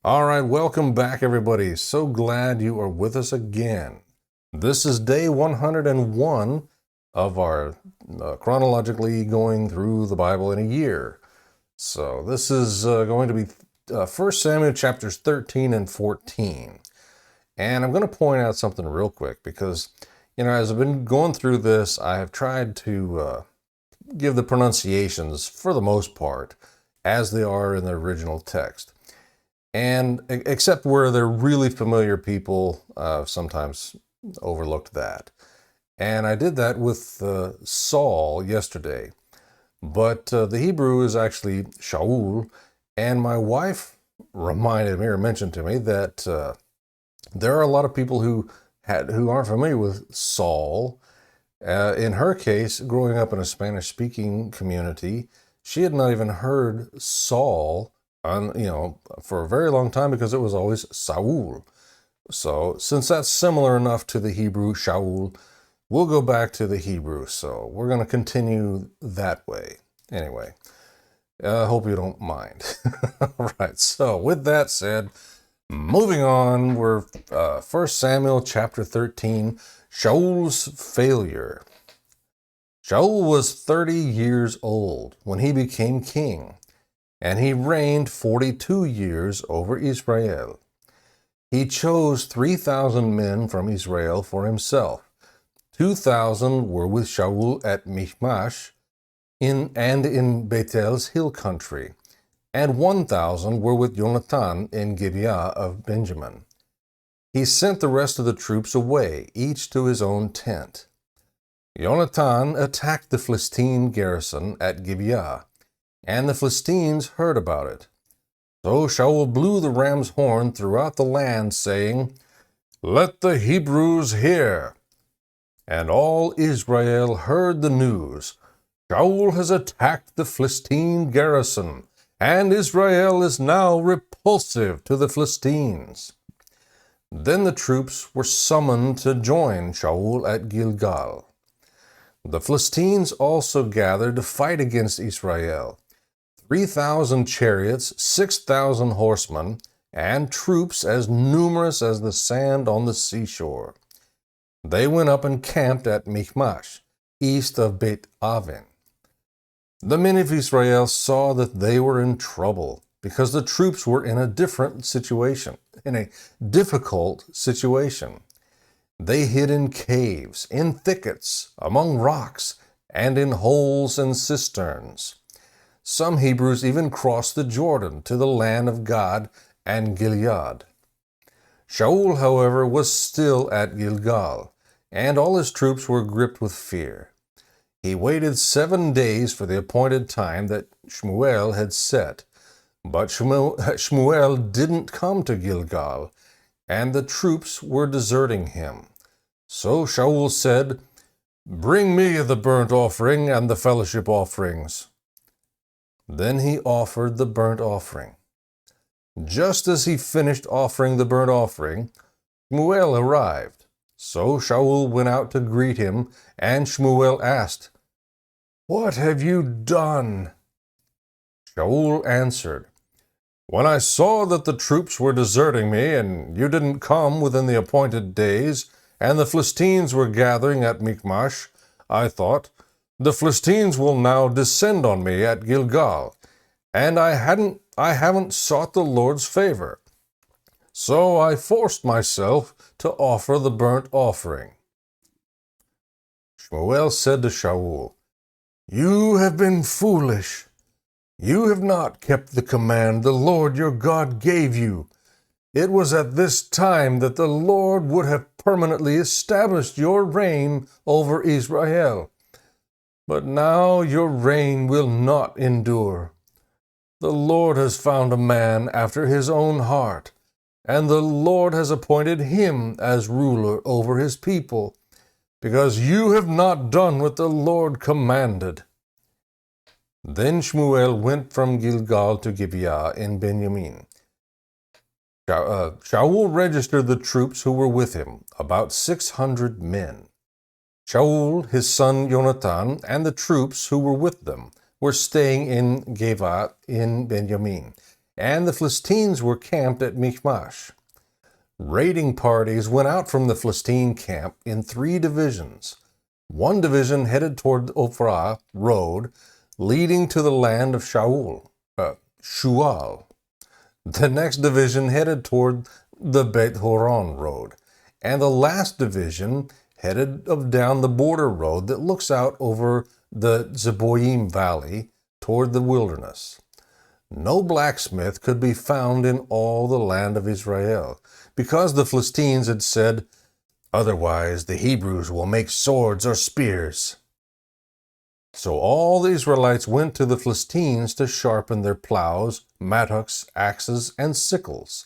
All right, welcome back, everybody. So glad you are with us again. This is day 101 of our chronologically going through the Bible in a year. So this is going to be 1 Samuel chapters 13 and 14. And I'm going to point out something real quick because, as I've been going through this, I have tried to give the pronunciations, for the most part, as they are in the original text. And except where they're really familiar people, sometimes overlooked that. And I did that with Saul yesterday. But the Hebrew is actually Shaul. And my wife reminded me or mentioned to me that there are a lot of people who aren't familiar with Saul. In her case, growing up in a Spanish-speaking community, she had not even heard Saul for a very long time because it was always Saul. So since that's similar enough to the Hebrew Shaul, we'll go back to the Hebrew. So we're going to continue that way. Anyway, I hope you don't mind. All right, so with that said, moving on, we're 1 Samuel chapter 13, Shaul's failure. Shaul was 30 years old when he became king, and he reigned 42 years over Israel. He chose 3,000 men from Israel for himself. 2,000 were with Shaul at Michmash in Bethel's hill country, and 1,000 were with Jonathan in Gibeah of Benjamin. He sent the rest of the troops away, each to his own tent. Jonathan attacked the Philistine garrison at Gibeah, and the Philistines heard about it. So Shaul blew the ram's horn throughout the land, saying, "Let the Hebrews hear." And all Israel heard the news. Shaul has attacked the Philistine garrison, and Israel is now repulsive to the Philistines. Then the troops were summoned to join Shaul at Gilgal. The Philistines also gathered to fight against Israel. 3,000 chariots, 6,000 horsemen, and troops as numerous as the sand on the seashore. They went up and camped at Michmash, east of Beit Aven. The men of Israel saw that they were in trouble because the troops were in a difficult situation. They hid in caves, in thickets, among rocks, and in holes and cisterns. Some Hebrews even crossed the Jordan to the land of Gad and Gilead. Shaul, however, was still at Gilgal, and all his troops were gripped with fear. He waited 7 days for the appointed time that Shmuel had set, but Shmuel didn't come to Gilgal, and the troops were deserting him. So Shaul said, "Bring me the burnt offering and the fellowship offerings." Then he offered the burnt offering. Just as he finished offering the burnt offering, Shmuel arrived. So Shaul went out to greet him, and Shmuel asked, "What have you done?" Shaul answered, "When I saw that the troops were deserting me, and you didn't come within the appointed days, and the Philistines were gathering at Michmash, I thought, the Philistines will now descend on me at Gilgal, and I haven't sought the Lord's favor. So I forced myself to offer the burnt offering." Shmuel said to Shaul, "You have been foolish. You have not kept the command the Lord your God gave you. It was at this time that the Lord would have permanently established your reign over Israel. But now your reign will not endure. The Lord has found a man after his own heart, and the Lord has appointed him as ruler over his people, because you have not done what the Lord commanded." Then Shmuel went from Gilgal to Gibeah in Benjamin. Shaul registered the troops who were with him, about 600 men. Shaul, his son Jonathan, and the troops who were with them were staying in Geva in Benjamin, and the Philistines were camped at Michmash. Raiding parties went out from the Philistine camp in 3 divisions. One division headed toward the Ophrah road, leading to the land of Shual. The next division headed toward the Beth Horon road, and the last division headed down the border road that looks out over the Zeboim Valley toward the wilderness. No blacksmith could be found in all the land of Israel, because the Philistines had said, "Otherwise the Hebrews will make swords or spears." So all the Israelites went to the Philistines to sharpen their plows, mattocks, axes, and sickles.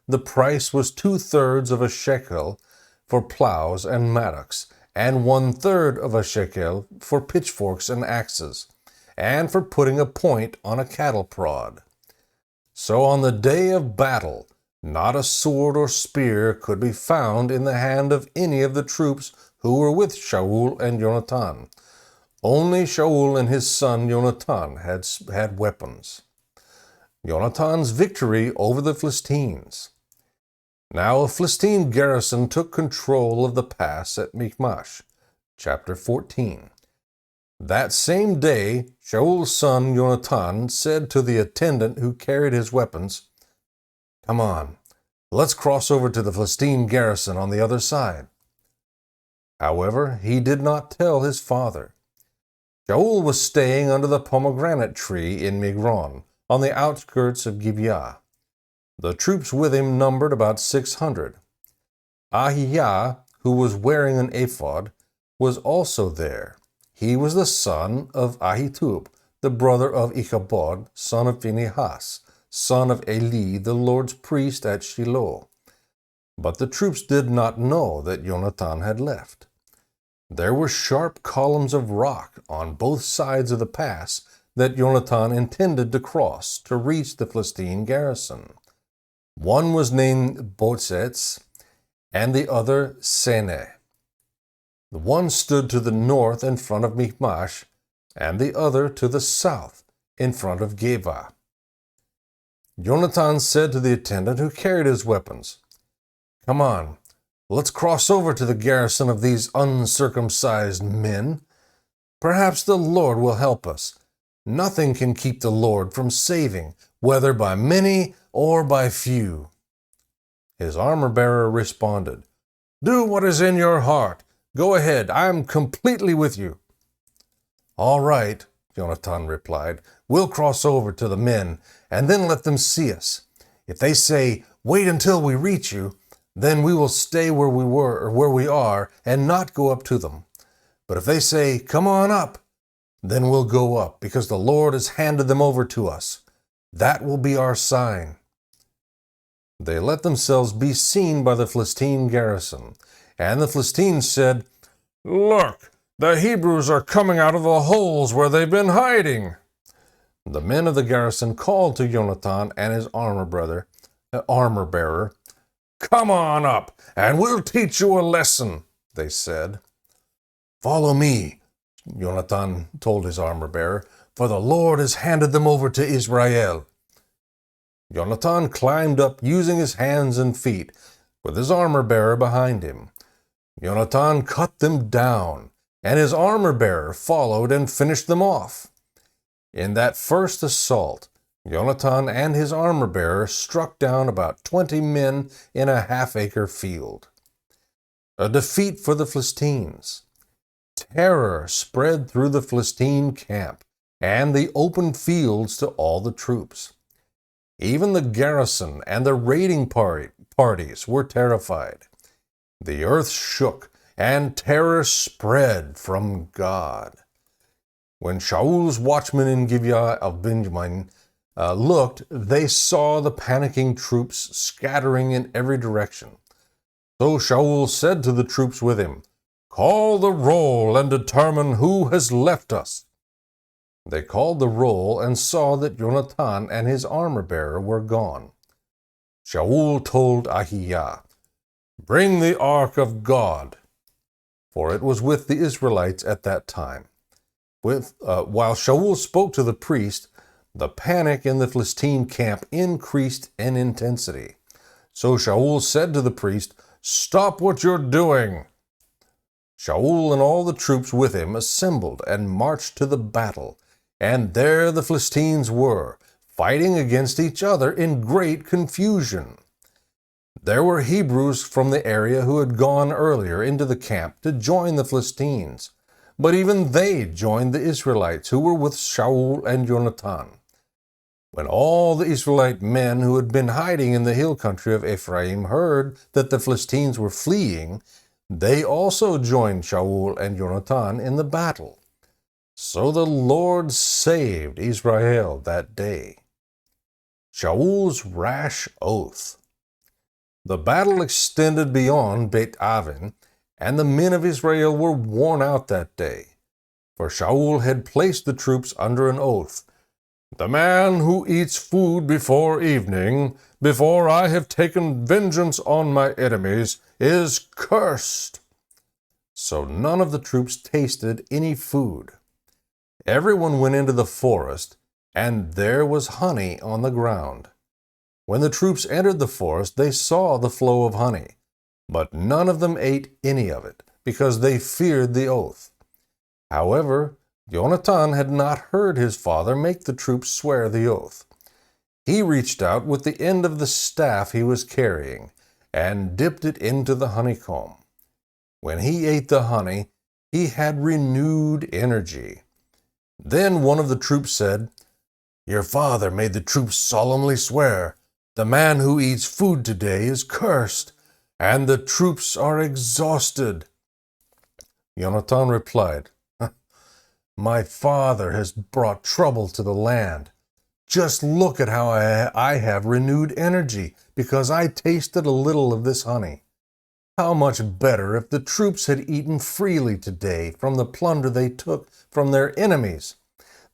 The price was 2/3 of a shekel for plows and mattocks, and 1/3 of a shekel for pitchforks and axes, and for putting a point on a cattle prod. So on the day of battle, not a sword or spear could be found in the hand of any of the troops who were with Shaul and Jonathan. Only Shaul and his son Jonathan had weapons. Jonathan's victory over the Philistines. Now a Philistine garrison took control of the pass at Michmash. Chapter 14. That same day, Shaul's son Jonathan said to the attendant who carried his weapons, "Come on, let's cross over to the Philistine garrison on the other side." However, he did not tell his father. Shaul was staying under the pomegranate tree in Migron, on the outskirts of Gibeah. The troops with him numbered about 600. Ahiah, who was wearing an ephod, was also there. He was the son of Ahitub, the brother of Ichabod, son of Phinehas, son of Eli, the Lord's priest at Shiloh. But the troops did not know that Jonathan had left. There were sharp columns of rock on both sides of the pass that Jonathan intended to cross to reach the Philistine garrison. One was named Bozez, and the other Seneh. The one stood to the north in front of Michmash, and the other to the south in front of Geba. Jonathan said to the attendant who carried his weapons, "Come on, let's cross over to the garrison of these uncircumcised men. Perhaps the Lord will help us. Nothing can keep the Lord from saving, whether by many or by few." His armor-bearer responded, "Do what is in your heart. Go ahead, I'm completely with you." "All right," Jonathan replied. "We'll cross over to the men, and then let them see us. If they say, 'Wait until we reach you,' then we will stay where we were or where we are and not go up to them. But if they say, 'Come on up,' then we'll go up, because the Lord has handed them over to us. That will be our sign." They let themselves be seen by the Philistine garrison, and the Philistines said, "Look, the Hebrews are coming out of the holes where they've been hiding." The men of the garrison called to Jonathan and his armor-bearer, "Come on up, and we'll teach you a lesson," they said. "Follow me," Jonathan told his armor-bearer, "for the Lord has handed them over to Israel." Jonathan climbed up using his hands and feet, with his armor-bearer behind him. Jonathan cut them down, and his armor-bearer followed and finished them off. In that first assault, Jonathan and his armor-bearer struck down about 20 men in a half-acre field. A defeat for the Philistines. Terror spread through the Philistine camp and the open fields to all the troops. Even the garrison and the raiding parties were terrified. The earth shook, and terror spread from God. When Shaul's watchmen in Gibeah of Benjamin looked, they saw the panicking troops scattering in every direction. So Shaul said to the troops with him, "Call the roll and determine who has left us." They called the roll and saw that Jonathan and his armor-bearer were gone. Shaul told Ahiah, "Bring the ark of God," for it was with the Israelites at that time. While Shaul spoke to the priest, the panic in the Philistine camp increased in intensity. So Shaul said to the priest, "Stop what you're doing." Shaul and all the troops with him assembled and marched to the battle, and there the Philistines were, fighting against each other in great confusion. There were Hebrews from the area who had gone earlier into the camp to join the Philistines, but even they joined the Israelites who were with Shaul and Jonathan. When all the Israelite men who had been hiding in the hill country of Ephraim heard that the Philistines were fleeing, they also joined Shaul and Jonathan in the battle. So the Lord saved Israel that day. Shaul's rash oath. The battle extended beyond Beit Aven, and the men of Israel were worn out that day. For Shaul had placed the troops under an oath. "The man who eats food before evening, before I have taken vengeance on my enemies, is cursed." So none of the troops tasted any food. Everyone went into the forest, and there was honey on the ground. When the troops entered the forest, they saw the flow of honey, but none of them ate any of it, because they feared the oath. However, Jonathan had not heard his father make the troops swear the oath. He reached out with the end of the staff he was carrying and dipped it into the honeycomb. When he ate the honey, he had renewed energy. Then one of the troops said, "Your father made the troops solemnly swear, 'The man who eats food today is cursed,' and the troops are exhausted." Jonathan replied, "My father has brought trouble to the land. Just look at how I have renewed energy because I tasted a little of this honey. How much better if the troops had eaten freely today from the plunder they took from their enemies.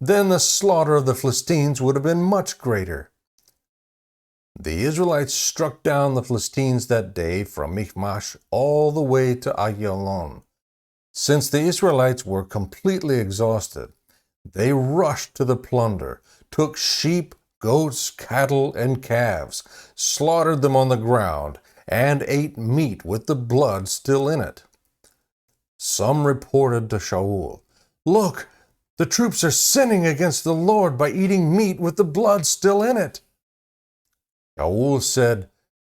Then the slaughter of the Philistines would have been much greater." The Israelites struck down the Philistines that day from Michmash all the way to Ayalon. Since the Israelites were completely exhausted, they rushed to the plunder, took sheep, goats, cattle, and calves, slaughtered them on the ground, and ate meat with the blood still in it. Some reported to Shaul, "Look, the troops are sinning against the Lord by eating meat with the blood still in it." Shaul said,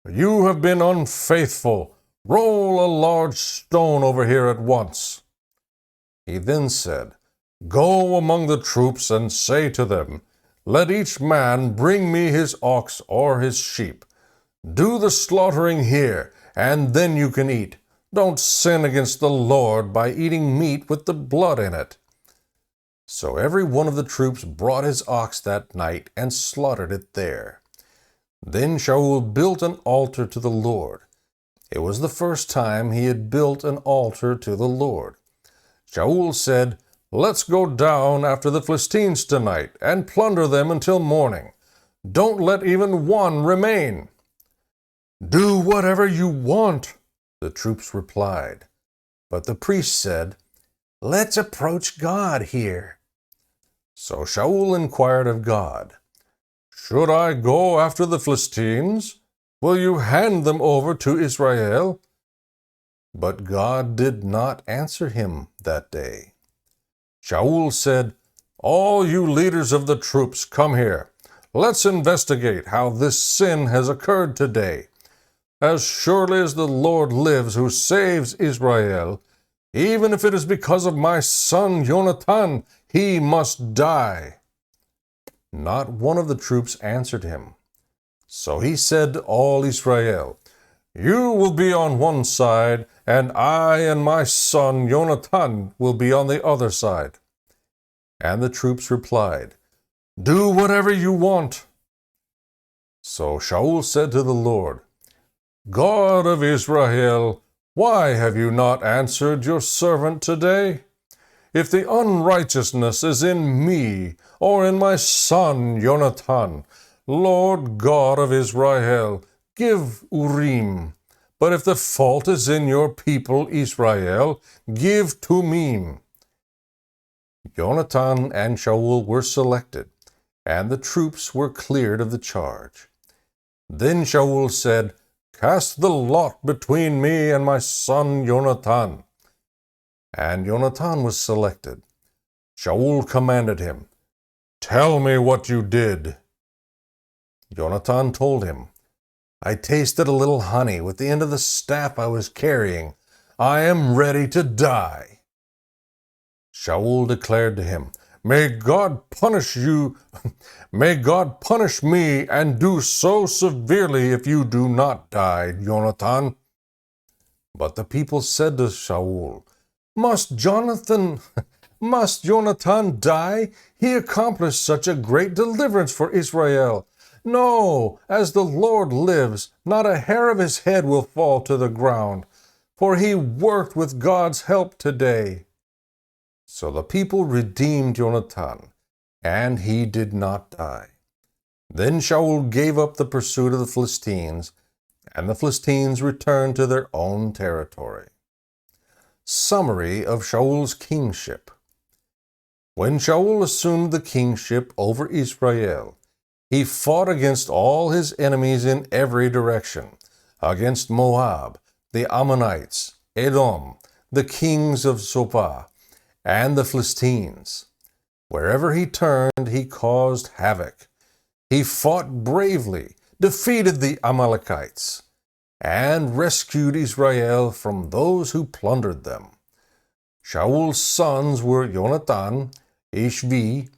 "You have been unfaithful. Roll a large stone over here at once." He then said, "Go among the troops and say to them, 'Let each man bring me his ox or his sheep. Do the slaughtering here, and then you can eat. Don't sin against the Lord by eating meat with the blood in it.'" So every one of the troops brought his ox that night and slaughtered it there. Then Shaul built an altar to the Lord. It was the first time he had built an altar to the Lord. Shaul said, "Let's go down after the Philistines tonight and plunder them until morning. Don't let even one remain." "Do whatever you want," the troops replied. But the priest said, "Let's approach God here." So Shaul inquired of God, "Should I go after the Philistines? Will you hand them over to Israel?" But God did not answer him that day. Shaul said, "All you leaders of the troops, come here. Let's investigate how this sin has occurred today. As surely as the Lord lives who saves Israel, even if it is because of my son Jonathan, he must die." Not one of the troops answered him. So he said to all Israel, "You will be on one side, and I and my son Jonathan will be on the other side." And the troops replied, "Do whatever you want." So Shaul said to the Lord, "God of Israel, why have you not answered your servant today? If the unrighteousness is in me or in my son Jonathan, Lord God of Israel, give Urim. But if the fault is in your people Israel, give Tumim." Jonathan and Shaul were selected, and the troops were cleared of the charge. Then Shaul said, "Cast the lot between me and my son Jonathan." And Jonathan was selected. Shaul commanded him, "Tell me what you did." Jonathan told him, "I tasted a little honey with the end of the staff I was carrying. I am ready to die." Shaul declared to him, "May God punish you, may God punish me, and do so severely if you do not die, Jonathan." But the people said to Shaul, Must Jonathan die? He accomplished such a great deliverance for Israel. No, as the Lord lives, not a hair of his head will fall to the ground, for he worked with God's help today." So the people redeemed Jonathan, and he did not die. Then Shaul gave up the pursuit of the Philistines, and the Philistines returned to their own territory. Summary of Shaul's kingship. When Shaul assumed the kingship over Israel, he fought against all his enemies in every direction, against Moab, the Ammonites, Edom, the kings of Zobah, and the Philistines. Wherever he turned, he caused havoc. He fought bravely, defeated the Amalekites, and rescued Israel from those who plundered them. Shaul's sons were Jonathan, Ishvi,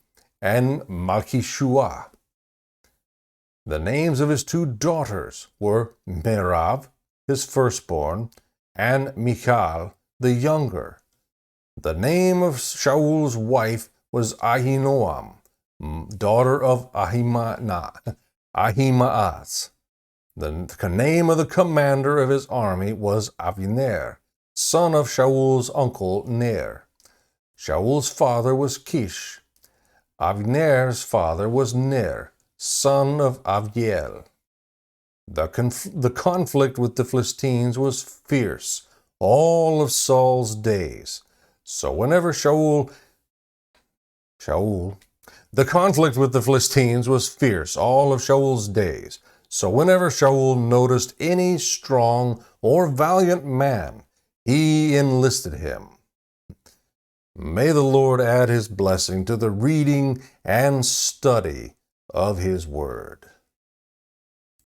and Malchishua. The names of his two daughters were Merav, his firstborn, and Michal, the younger. The name of Shaul's wife was Ahinoam, daughter of Ahimaaz. The name of the commander of his army was Avner, son of Shaul's uncle Ner. Shaul's father was Kish. Avner's father was Ner, son of Aviel. The conflict with the Philistines was fierce all of Saul's days. So whenever the conflict with the Philistines was fierce all of Shaul's days. So whenever Shaul noticed any strong or valiant man, he enlisted him. May the Lord add his blessing to the reading and study of his word.